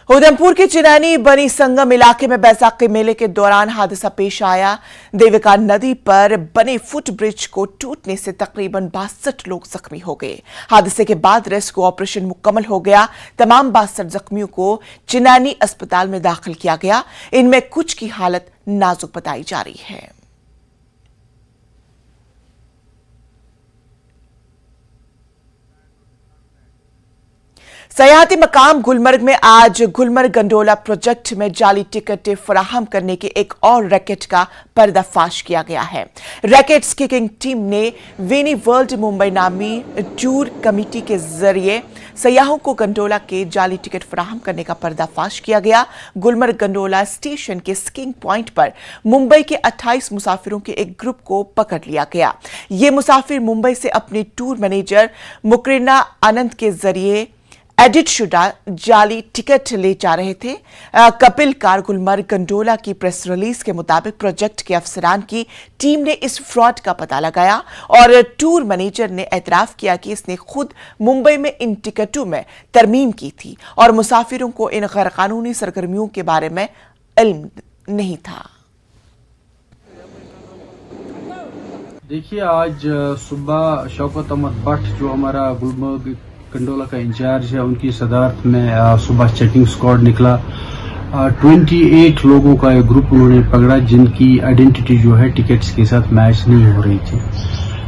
उधमपुर के चिनैनी बनी संगम इलाके में बैसाखी मेले के दौरान हादसा पेश आया। देविका नदी पर बने फुट ब्रिज को टूटने से तकरीबन 62 लोग जख्मी हो गए। हादसे के बाद रेस्क्यू ऑपरेशन मुकम्मल हो गया। तमाम 62 जख्मियों को चिनैनी अस्पताल में दाखिल किया गया। इनमें कुछ की हालत नाजुक बताई जा रही है। सयाहती मकाम गुलमर्ग में आज गुलमर्ग गंडोला प्रोजेक्ट में जाली टिकट फराहम करने के एक और रैकेट का पर्दाफाश किया गया है। रैकेट्स किकिंग टीम ने वेनी वर्ल्ड मुंबई नामी टूर कमेटी के जरिए सयाहों को गंडोला के जाली टिकट फराहम करने का पर्दाफाश किया गया। गुलमर्ग गंडोला स्टेशन के स्कीइंग पॉइंट पर मुंबई के 28 मुसाफिरों के एक ग्रुप को पकड़ लिया गया। ये मुसाफिर मुंबई से अपने टूर मैनेजर मुकरिना आनंद के जरिए एडिट शुदा जाली टिकट ले जा रहे थे। कपिल कार गुलमर्ग गंडोला की प्रेस रिलीज के मुताबिक प्रोजेक्ट के अफसरान की टीम ने इस फ्रॉड का पता लगाया और टूर मैनेजर ने एतराफ किया कि इसने खुद मुंबई में इन टिकटों में तरमीम की थी और मुसाफिरों को इन गैरकानूनी सरगर्मियों के बारे में इल्म नहीं था। देखिए, आज सुबह शौकत अहमद भट्ट जो हमारा गुलमर्ग गंडोला का इंचार्ज है, उनकी सदारत में सुबह चेकिंग स्क्वाड निकला। 28 लोगों का एक ग्रुप उन्होंने पकड़ा जिनकी आइडेंटिटी जो है टिकट्स के साथ मैच नहीं हो रही थी।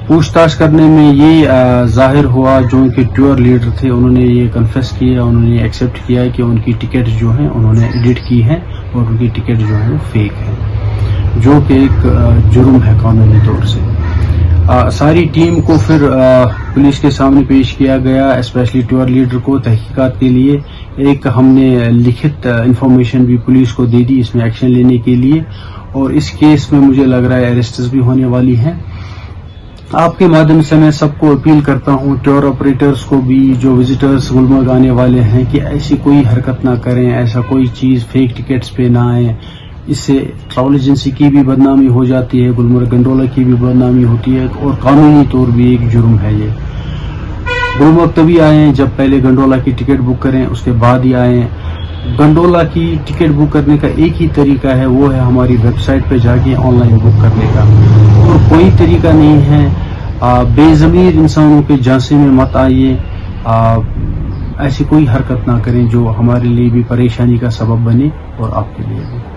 पूछताछ करने में ये जाहिर हुआ, जो उनके टूर लीडर थे उन्होंने ये कन्फेस किया, उन्होंने एक्सेप्ट किया कि उनकी टिकट जो है उन्होंने एडिट की है और उनकी टिकट जो है वो फेक है, जो कि एक जुर्म है कानूनी तौर से। सारी टीम को फिर पुलिस के सामने पेश किया गया, स्पेशली टूर लीडर को तहकीकात के लिए। एक हमने लिखित इंफॉर्मेशन भी पुलिस को दे दी इसमें एक्शन लेने के लिए, और इस केस में मुझे लग रहा है अरेस्ट्स भी होने वाली हैं। आपके माध्यम से मैं सबको अपील करता हूं, टूर ऑपरेटर्स को भी, जो विजिटर्स गुलमर्ग आने वाले हैं, कि ऐसी कोई हरकत ना करें, ऐसा कोई चीज फेक टिकट्स पे ना आए। इससे ट्रैवल एजेंसी की भी बदनामी हो जाती है, गुलमर्ग गंडोला की भी बदनामी होती है और कानूनी तौर भी एक जुर्म है ये। गुलमर्ग तभी आए जब पहले गंडोला की टिकट बुक करें, उसके बाद ही आए। गंडोला की टिकट बुक करने का एक ही तरीका है, वो है हमारी वेबसाइट पे जाके ऑनलाइन बुक करने का, और कोई तरीका नहीं है। बेज़मीर इंसानों के झांसे में मत आइए, ऐसी कोई हरकत ना करें जो हमारे लिए भी परेशानी का सबब बने और आपके लिए भी।